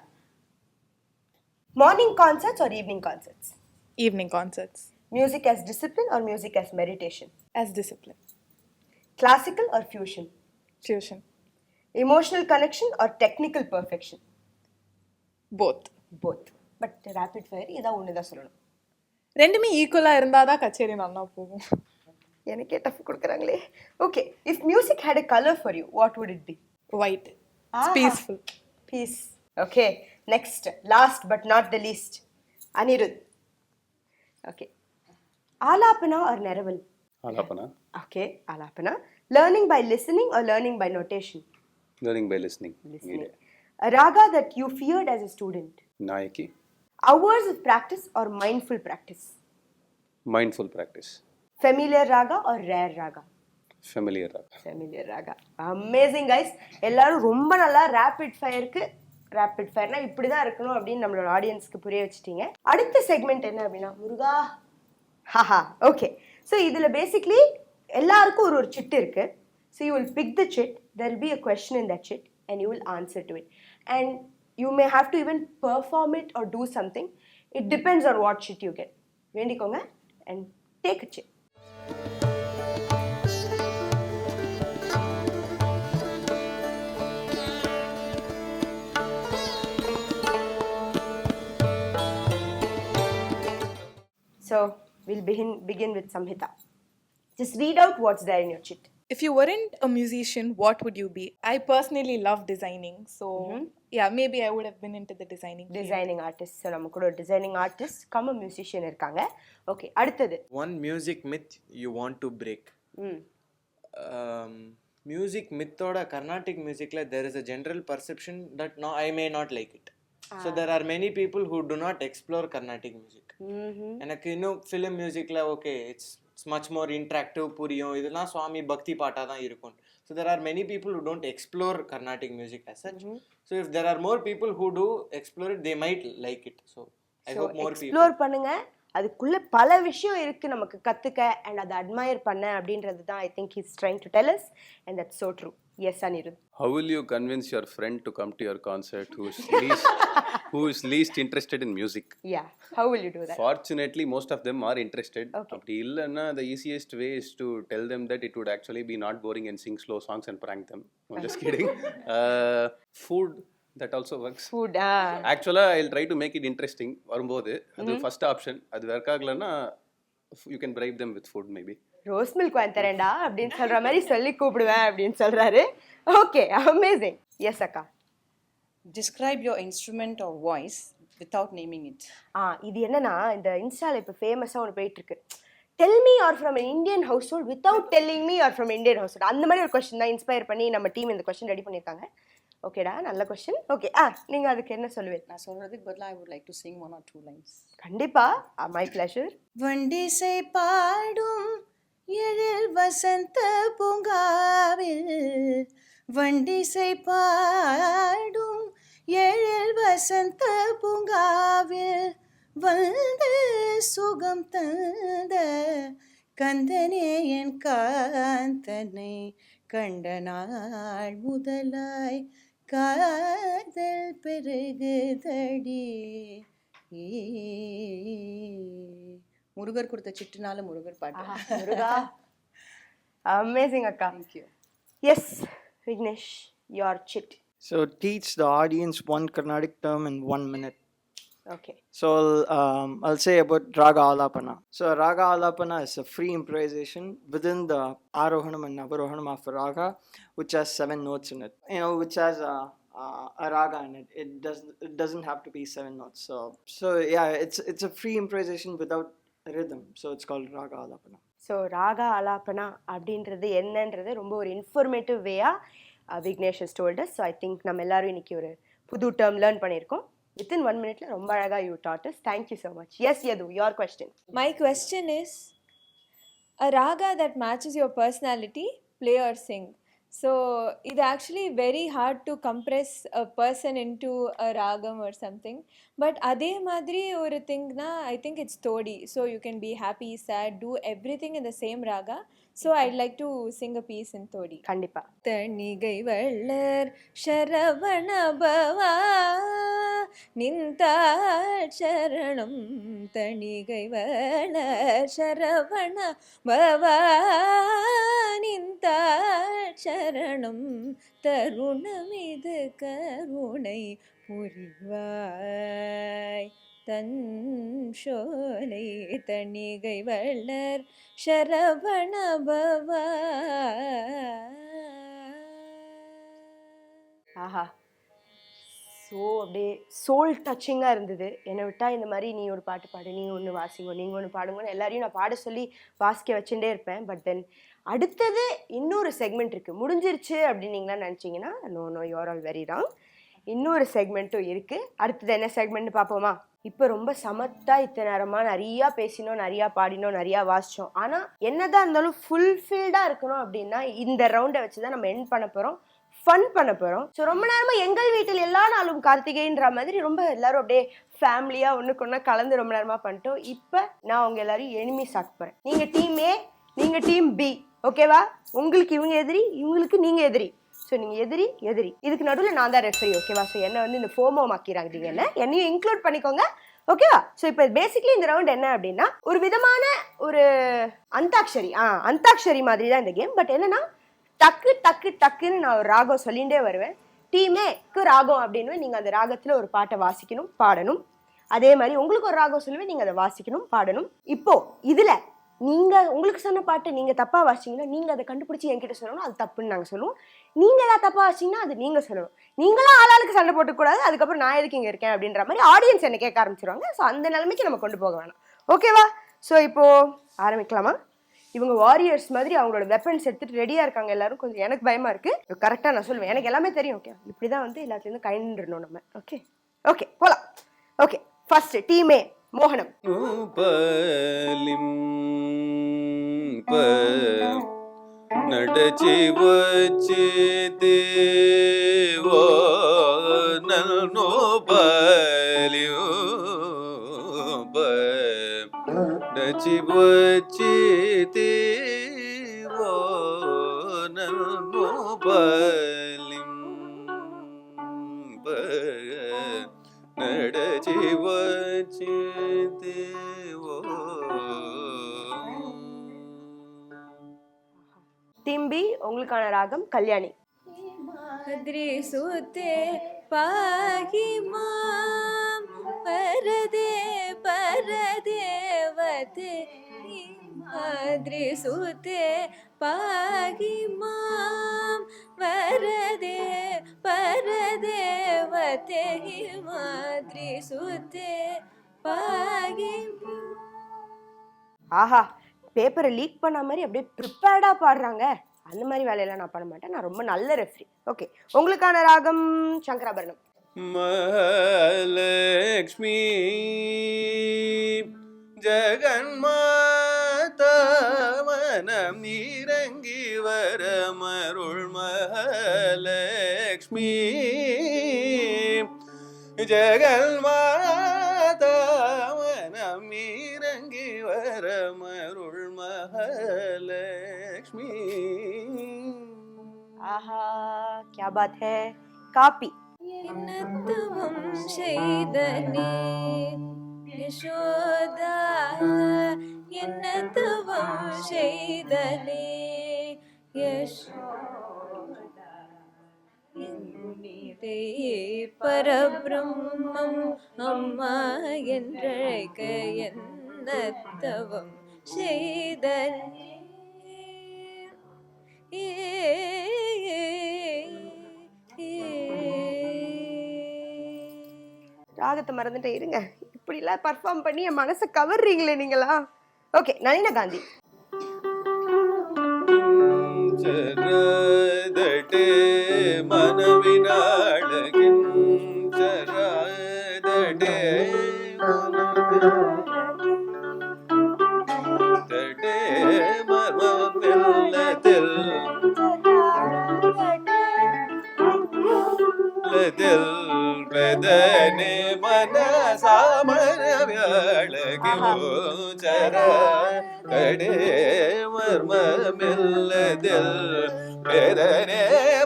A: Morning concerts or evening concerts?
E: Evening concerts.
A: Music as discipline or music as meditation?
E: As discipline.
A: Classical or fusion?
E: Fusion.
A: Emotional connection or technical perfection?
E: Both.
A: Both. But rapid fire இதான் ஒன்று தான் சொல்லணும்.
E: ரெண்டுமே ஈக்குவலாக இருந்தால் தான் கச்சேரி நல்லா போகும்.
A: எனக்கே டஃப் கொடுக்குறாங்களே. Okay, if music had a colour for you, what would it be?
E: White. It's peaceful.
A: Peace. Okay, next, last but not the least, Anirudh. Okay. Alapana or Neraval?
C: Alapana.
A: Okay, Alapana. Learning by listening or learning by notation?
C: Learning by listening.
A: Listening. A raga that you feared as a student?
C: Nayaki.
A: Hours of practice or mindful practice?
C: Mindful practice.
A: Familiar raga or rare raga?
C: Familiar raga.
A: Familiar raga. Amazing guys. எல்லாரும் ரொம்ப நல்லா rapid ஃபயருக்கு rapid ஃபயர்னா இப்படி தான் இருக்கணும் அப்படின்னு நம்மளோட ஆடியன்ஸ்க்கு புரிய வச்சுட்டீங்க. அடுத்த செக்மெண்ட் என்ன அப்படின்னா முருகா ஹஹா. ஓகே, ஸோ இதில் பேசிக்லி எல்லாருக்கும் ஒரு சிட் இருக்கு. So you will pick the chit, there will be a question in that chit and you will answer to it and you may have to even perform it or do something. It depends on what chit you get. வேண்டிக்கோங்க and take a chit. So we'll begin with Samhita. Just read out what's there in your chit.
E: If you weren't a musician, what would you be? I personally love designing. So yeah, maybe I would have been into the designing field.
A: Designing artist. So நம்ம கூட designing artist come a musician இருக்காங்க. Okay, அடுத்தது.
H: One music myth you want to break. Music myth-ஓட Carnatic musicல there is a general perception that no, I may not like it. So there are many people who do not explore Carnatic music. எனக்கு இன்னும் film musicல okay, it's much more interactive, புரியும், இதெல்லாம் சுவாமி பக்தி பாட்டா தான் இருக்கும். So there are many people who don't explore Carnatic music as such. So if there are more people who do explore it, they might like it. So I hope more people
A: explore பண்ணுங்க. அதுக்குள்ள பல விஷயம் இருக்கு நமக்கு கத்துக்க and அதை admire பண்ண அப்படின்றது தான் I think he's trying to tell us and that's so true. Yes, Anirudh.
C: How will you convince your friend to come to your concert who is least interested in music?
A: Yeah, how will you do that?
C: Fortunately, most of them are interested.
A: Okay.
C: அப்படி இல்லைன்னா the easiest way is to tell them that it would actually be not boring and sing slow songs and prank them. I'm just kidding. Food, That also works.
A: Food.
C: Actually, I'll try to make it interesting. வரும்போது அது first option. அது work ஆகலன்னா you can bribe them with food maybe.
A: Rose milk வாங்கி தரேன்டா அப்படின்னு சொல்ற மாதிரி சொல்லி கூப்பிடுவேன் அப்படின்னு சொல்றாரு. Okay, amazing. எஸ் அக்கா.
D: Describe your instrument or voice without naming it.
A: இது என்னன்னா இந்த இன்ஸ்டால இப்போ ஃபேமஸாக ஒன்று போயிட்டு இருக்கு. Tell me are from an Indian household without telling me are from Indian household. அந்த மாதிரி ஒரு கொஸ்டின் தான் இன்ஸ்பயர் பண்ணி நம்ம டீம் இந்த கொஸ்டின் ரெடி பண்ணியிருக்காங்க. ஓகேடா, நல்ல கொஸ்டின். ஓகே, நீங்கள் அதுக்கு என்ன சொல்லுவேன்?
D: நான் சொல்கிறதுக்கு பதிலாக I would like to sing 1 or 2 lines.
A: கண்டிப்பாக, மை ப்ளஷர்.
D: வண்டிசை பாடும் எழில் வசந்த பூங்காவில், வண்டிசை பாடும் எழில் வசந்த பூங்காவில், வந்து சுகம் தந்த கந்தனே என் காந்தனை, கண்ட நாள் முதலாய் காதல் பெருகுதடி. முருகர் கொடுத்த சிட்டுனால முருகர் பாட்டு.
A: முருகா, அமேசிங் அக்கா.
D: Thank you.
A: Yes Vignesh, your seat.
G: So teach the audience one Carnatic term in 1 minute.
A: Okay.
G: So I'll say about RāGA Alapana. So RāGA Alapana is a free improvisation within the Arohanam and Avarohanam of RāGA, which has 7 notes in it. You know, which has a raga in it. It doesn't have to be 7 notes. So yeah, it's a free improvisation without rhythm. So it's called RāGA Alapana.
A: So raga alapana அப்படின்றது என்னன்றது ரொம்ப ஒரு informative வேயாக Vignesh has told us. So I think நம்ம எல்லாரும் இன்னைக்கு ஒரு புது டேர்ம் லேர்ன் பண்ணியிருக்கோம். Within 1 minute ரொம்ப அழகாக you taught us. Thank you so much. Yes, Yadu, your question.
F: My question is, a raga that matches your personality, play or sing. So it's actually very hard to compress a person into a ragam or something. But adhe madri oru thing na, I think it's todi. So you can be happy, sad, do everything in the same raga. So I'd like to sing a piece in todi.
A: கண்டிப்பா.
F: தணிகை வள்ளர் சரவண பவா நின்றாள் சரணம், தணிகை வள்ளர் சரவண பவா நின்றாள் சரணம், தருணமிது கருணை புரிவாய் தன் சோலை, தணிகை வள்ளர் சரவண பவா.
A: ஆஹா, so அப்படியே soul டச்சிங்காக இருந்தது. என்னை விட்டால் இந்த மாதிரி நீ ஒரு பாட்டு பாடு, நீ ஒன்று வாசிங்க, நீங்கள் ஒன்று பாடுங்கன்னு எல்லாரையும் நான் பாட சொல்லி வாசிக்க வச்சுட்டே இருப்பேன். பட் தென் அடுத்தது இன்னொரு செக்மெண்ட் இருக்குது. முடிஞ்சிருச்சு அப்படின்னீங்களா நினச்சிங்கன்னா, no you're all very wrong. இன்னொரு செக்மெண்ட்டும் இருக்குது. அடுத்தது என்ன செக்மெண்ட் பார்ப்போமா? இப்போ ரொம்ப சமத்தா இத்தனை நேரமாக நிறையா பேசினோம், நிறையா பாடினோம், நிறையா வாசித்தோம். ஆனால் என்னதான் இருந்தாலும் ஃபுல்ஃபில்டாக இருக்கணும் அப்படின்னா இந்த ரவுண்டை வச்சு தான் நம்ம எண்ட் பண்ண போகிறோம், ஃபன் பண்ண போகிறோம். ஸோ ரொம்ப நேரமாக எங்கள் வீட்டில் எல்லா நாளும் கார்த்திகைன்ற மாதிரி ரொம்ப எல்லாரும் அப்படியே ஃபேமிலியாக ஒன்றுக்கு ஒன்றா கலந்து ரொம்ப நேரமாக பண்ணிட்டோம். இப்போ நான் அவங்க எல்லாரையும் எனிமீஸ் ஆக்க போகிறேன். நீங்கள் டீம் ஏ, நீங்கள் டீம் பி, ஓகேவா? உங்களுக்கு இவங்க எதிரி, இவங்களுக்கு நீங்கள் எதிரி. ஸோ நீங்கள் எதிரி. இதுக்கு நடுவில் நான் தான் ரெஃபரி, ஓகேவா? ஸோ என்னை வந்து இந்த ஃபோமோ ஆக்கிறாங்க, என்னையும் இன்க்ளூட் பண்ணிக்கோங்க, ஓகேவா? ஸோ இப்போ பேசிக்லி இந்த ரவுண்ட் என்ன அப்படின்னா ஒரு விதமான ஒரு அந்தாக்ஷரி மாதிரி தான் இந்த கேம். பட் என்னன்னா டக்குன்னு நான் ஒரு ராகம் சொல்லிகிட்டே வருவேன். டீமேக்கு ராகம் அப்படின்னு நீங்கள் அந்த ராகத்தில் ஒரு பாட்டை வாசிக்கணும், பாடணும். அதே மாதிரி உங்களுக்கு ஒரு ராகம் சொல்லுவேன், நீங்கள் அதை வாசிக்கணும், பாடணும். இப்போ இதில் நீங்கள் உங்களுக்கு சொன்ன பாட்டு நீங்கள் தப்பாக வாசிச்சிங்கன்னா நீங்கள் அதை கண்டுபிடிச்சி என்கிட்ட சொல்லணும், அது தப்புன்னு நாங்கள் சொல்லுவோம். நீங்கள் எதாவது தப்பாக வாசிச்சிங்கன்னா அது நீங்கள் சொல்லணும். நீங்களாம் ஆளாளுக்கு சண்டை போட்டுக்கூடாது. அதுக்கப்புறம் நான் எதுக்கு இங்கே இருக்கேன் அப்படின்ற மாதிரி ஆடியன்ஸ் என்னை கேட்க ஆரம்பிச்சிருவாங்க. ஸோ அந்த நிலைமைக்கு நம்ம கொண்டு போக வேணாம், ஓகேவா? ஸோ இப்போது ஆரம்பிக்கலாமா? இவங்க வாரியர்ஸ் மாதிரி அவங்களோட வெப்பன்ஸ் எடுத்துகிட்டு ரெடியாக இருக்காங்க எல்லாரும். கொஞ்சம் எனக்கு பயமாக இருக்குது. கரெக்டாக நான் சொல்லுவேன், எனக்கு எல்லாமே தெரியும், ஓகே? இப்படி தான் வந்து எல்லாத்துலேருந்து கைண்டுறணும் நம்ம, ஓகே போகலாம். ஓகே, ஃபர்ஸ்ட் டீமே மோகனம்.
C: நடச்சி வச்சி தேவோ நோ பலியோ நடச்சி வச்சி தேவோ நோ பலிம் நடச்சி வச்சி தேவோ.
A: டிம்பி, உங்களுக்கான ராகம் கல்யாணி.
F: மதுரை சுத்தே पाहि मां परदे परदेवते हिमाद्रिसुते पाहि मां वरदे परदेवते हिमाद्रिसुते पाहि
A: ஆஹா, பேப்பரை லீக் பண்ண மாதிரி அப்படியே ப்ரிப்பேர்டாக பாடுறாங்க. அந்த மாதிரி வேலையெல்லாம் நான் பண்ண மாட்டேன். நான் ரொம்ப நல்ல ரெஃப்ரி. ஓகே, உங்களுக்கான ராகம் சங்கராபரணம்.
C: மகாலட்சுமி ஜெகன்மாதா மனம் இறங்கி வரமருள் மகாலட்சுமி ஜெகன்மாதா மனம் இறங்கி வரமருள் மகாலட்சுமி.
A: ஆஹா, क्या बात है. காப்பி.
F: என்னத்தவம் செய்தனே யசோதா என்னத்தவம் செய்தனே யசோதா நீதே பரபிரம்மம் அம்மா என்றழைக்க என்னத்தவம் செய்தனே
A: ராகத்தை மறந்துட்டே இருங்க. இப்படிலாம் பர்ஃபார்ம் பண்ணி என் மனசை கவர்றீங்களே நீங்களா. ஓகே, நளினா காந்தி.
C: சரதடே மனவினாளகின் சரதடே மனவினாளகின் மர்மமில்லதில் வேதனே மனசாமரவியழகிச்சர கடே மர்மமில்லதில் வேதனே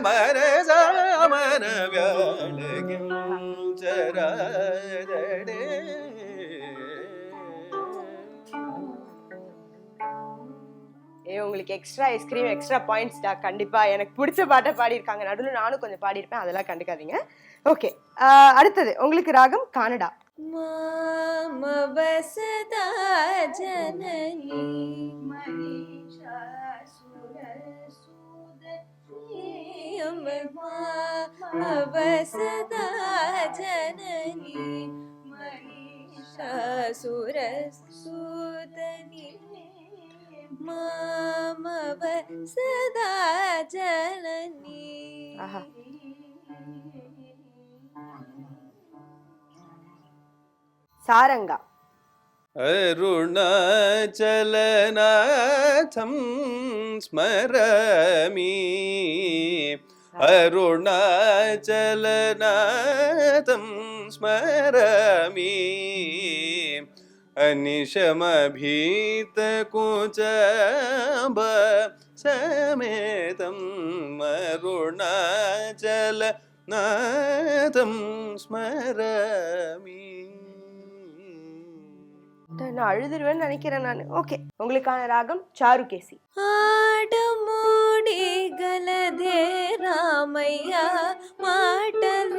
C: மனசாமரவியழகிச்சரடே.
A: உங்களுக்கு எக்ஸ்ட்ரா ஐஸ்கிரீம், எக்ஸ்ட்ரா பாயிண்ட்ஸ் டா. கண்டிப்பா எனக்கு பிடிச்ச பாட்டை பாடியிருக்காங்க. நடுவில் நானும் கொஞ்சம் பாடியிருப்பேன், அதெல்லாம் கண்டுக்காதீங்க. ஓகே, அடுத்தது உங்களுக்கு ராகம் கானடா.
F: மாமவசதா ஜனனி மாமவசதா ஜனனி மகிஷாசுரசூதனி மாமவசதா ஜனனி.
A: ஆஹா, சாரங்கா.
C: அருணாச்சலநாதம் ஸ்மராமி அருணாச்சலநாதம் ஸ்மராமி அனிஷமபீதகுஜாம்ப சமேதம் அருணாச்சலநாதம் ஸ்மராமி.
A: நான் அழுதுருவேன்னு நினைக்கிறேன் நான். ஓகே, உங்களுக்கான ராகம் சாருகேசி.
F: ஆடமோடி கலதே ராமையா மாட்டலாடமோடி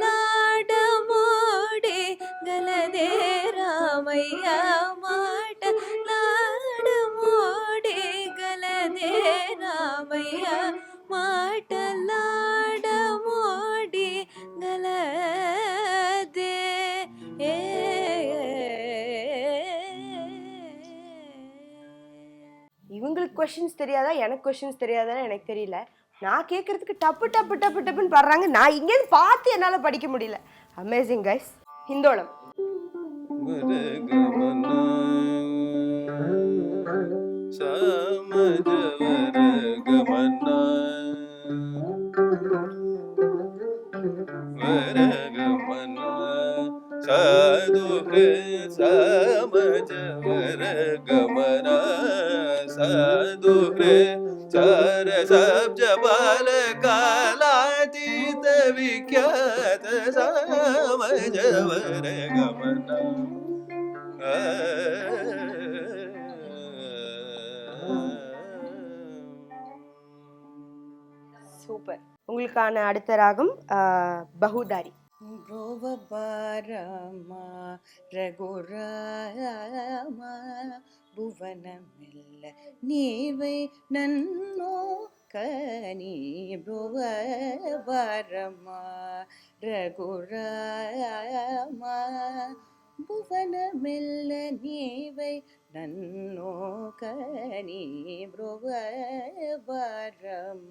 F: கலதே ராமையா மாட்டலாடமோடி கலதே ராமையா மாட்டலாடமோடி கலதே.
A: இவங்களுக்கு கொஸ்டின்ஸ் தெரியாதா, எனக்கு கொஸ்டின்ஸ் தெரியாதான்னு எனக்கு தெரியல. நான் கேட்கறதுக்கு டப்பு டப்பு டப்பு டப்புன்னு பாடுறாங்க. நான் இங்கேருந்து பார்த்து என்னால் படிக்க முடியல. Amazing guys. ஹிந்தோளம்.
C: சாதுஹே சமஜவரகமன சாதுஹே சார சப்ஜபால காலாதீத விக்யாத சமஜவரகமன.
A: சூப்பர். உங்களுக்கான அடுத்த ராகம் பகுதாரி.
D: ಬ್ರೋವಬಾರಮ ರಘುರಾಮ ಭುವನಮೆಲ್ಲ ನೀವೈ ನನ್ನೋ ಕನಿ ಬ್ರೋವಬಾರಮ ರಘುರಾಮ ಭುವನಮೆಲ್ಲ ನೀವೈ ನನ್ನೋ ಕನಿ ಬ್ರೋವಬಾರಮ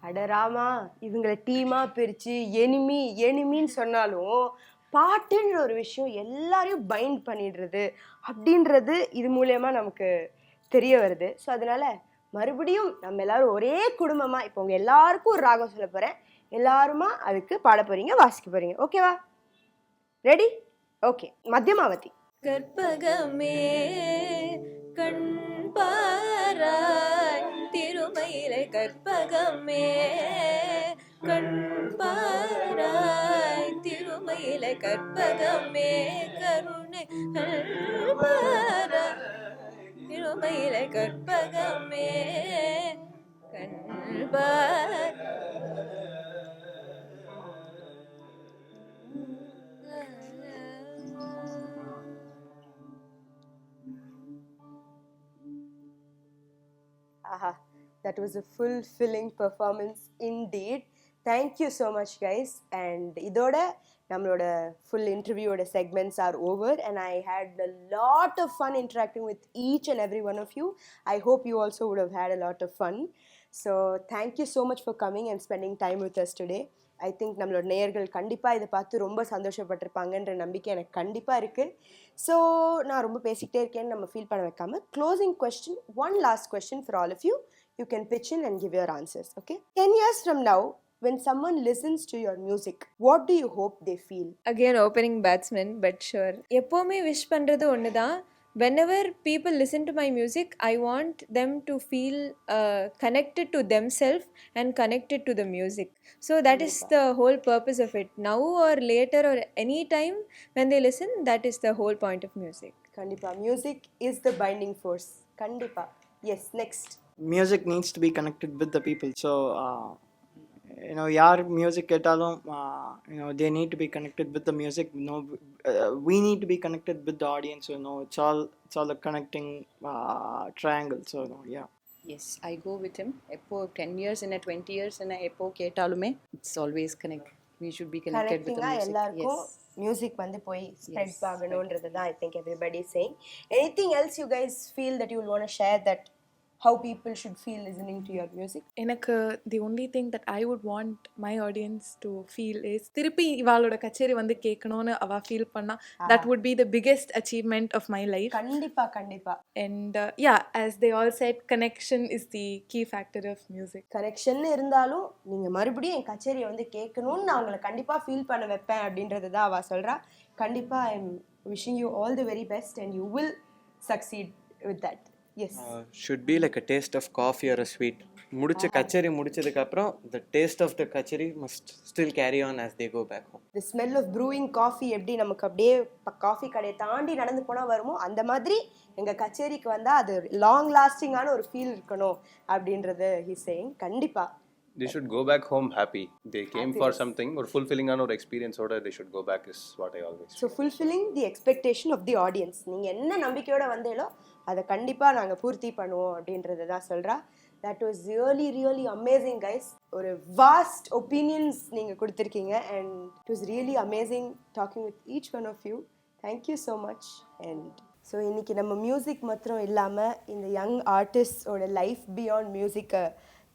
A: அடராமா இவங்களை டீமா பிரிச்சு எனிமின்னு சொன்னாலும் பாட்டுன்ற ஒரு விஷயம் எல்லாரையும் பைண்ட் பண்ணிடுறது அப்படின்றது இது மூலயமா நமக்கு தெரிய வருது. ஸோ அதனால மறுபடியும் நம்ம எல்லாரும் ஒரே குடும்பமா இப்போ உங்க எல்லாருக்கும் ஒரு ராகம் சொல்ல போறேன். எல்லாருமா அதுக்கு பாட போறீங்க, வாசிக்க போறீங்க. ஓகேவா? ரெடி? ஓகே. மத்தியமாவதி.
F: கற்பகமே கண்பாராய் திருமயிலை கற்பகமே கண்பாராய் திருமயிலை கற்பகமே கருணை கண்பாராய் திருமயிலை கற்பகமே கண்பாராய்
A: Aha, that was a fulfilling performance indeed. Thank you so much guys. And இதோட நம்மளோட full interview segments are over and I had a lot of fun interacting with each and every one of you. I hope you also would have had a lot of fun. So thank you so much for coming and spending time with us today. I think நம்மளோட நேயர்கள் கண்டிப்பாக இதை பார்த்து ரொம்ப சந்தோஷப்பட்டிருப்பாங்கன்ற நம்பிக்கை எனக்கு கண்டிப்பாக இருக்குது. ஸோ நான் ரொம்ப பேசிக்கிட்டே இருக்கேன்னு நம்ம ஃபீல் பண்ண வைக்காமல் closing question, one last question for all of you. You can pitch in and give your answers, okay? 10 years from now, when someone listens to your music, what do you hope they feel?
F: Again, opening batsman, but sure. எப்போவுமே wish பண்ணுறது ஒன்று தான். Whenever people listen to my music, I want them to feel connected to themselves and connected to the music. So that is the whole purpose of it. Now or later or any time when they listen, that is the whole point of music.
A: Kandipa, music is the binding force. Kandipa. Yes, next.
G: Music needs to be connected with the people. So, yaar music ketalum, they need to be connected with the music. We need to be connected with the audience. It's all a connecting triangle. So, yeah.
D: Yes, I go with him. Eppo 10 years and 20 years and eppo ketalume, it's always connect. We should be connected with the music.
A: எல்லாருக்கும் music வந்து போய் spread ஆகணும்ன்றது தான் I think everybody is saying. Anything else you guys feel that you will want to share, that how people should feel listening to your music?
E: எனக்கு the only thing that I would want my audience to feel is திருப்பி இவாளோட கச்சேரி வந்து கேட்கணும்னு அவ feel பண்ணா, that would be the biggest achievement of my life.
A: கண்டிப்பா.
E: And yeah, as they all said, connection is the key factor of music.
A: Connection இருந்தாலும் நீங்க மறுபடியும் என் கச்சேரியை வந்து கேட்கணும்னு நான் உங்களை கண்டிப்பா ஃபீல் பண்ண வைப்பேன் அப்படின்றது தான் அவ சொல்றா. கண்டிப்பா I am wishing you all the very best and you will succeed with that. Yes.
H: Should be like a taste of coffee or a sweet. முடிச்ச கச்சேரி முடிச்சதுக்கு அப்புறம் the taste of the கச்சேரி must still carry on as they go back home.
A: The smell of brewing coffee எப்படி நமக்கு அப்படியே coffee கடையை தாண்டி நடந்து போனா வருமோ, அந்த மாதிரி எங்க கச்சேரிக்கு வந்தா அது லாங் லாஸ்டிங்கான ஒரு ஃபீல் இருக்கணும் அப்படின்றது he's saying. கண்டிப்பா
C: They should go back home happy. They came for something or fulfilling on or experience order. They should go back is what I always say.
A: So fulfilling the expectation of the audience. நீங்க என்ன நம்பிக்கையோட வந்தீங்களோ அதை கண்டிப்பா நாங்க பூர்த்தி பண்ணுவோம் அப்படின்றத தான் சொல்றா. That was really amazing guys. ஒரு vast opinions நீங்க கொடுத்திருக்கீங்க and it was really amazing talking with each one of you. Thank you so much. And so இன்னைக்கு நம்ம மியூசிக் மாத்திரம் இல்லாம இந்த யங் ஆர்டிஸ்ட் ஓட லைஃப் பியாண்ட் மியூசிக்கை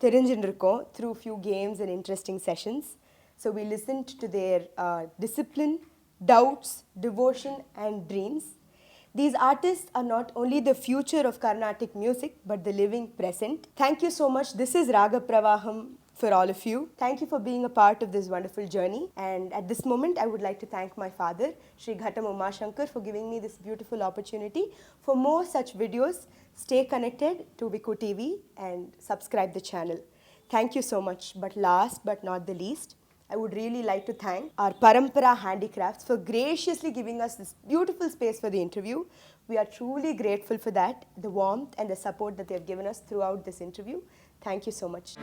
A: தெரிஞ்சுட்டு இருக்கோம் through few games and interesting sessions. So we listened to their discipline, doubts, devotion and dreams. These artists are not only the future of Carnatic music but the living present. Thank you so much. This is RΑGA PRAVāHAM for all of you. Thank you for being a part of this wonderful journey. And at this moment, I would like to thank my father, Sri Ghatam Umashankar, for giving me this beautiful opportunity. For more such videos, stay connected to Vikku TV and subscribe the channel. Thank you so much. But last but not the least, I would really like to thank our Parampara Handicrafts for graciously giving us this beautiful space for the interview. We are truly grateful for that, the warmth and the support that they have given us throughout this interview. Thank you so much.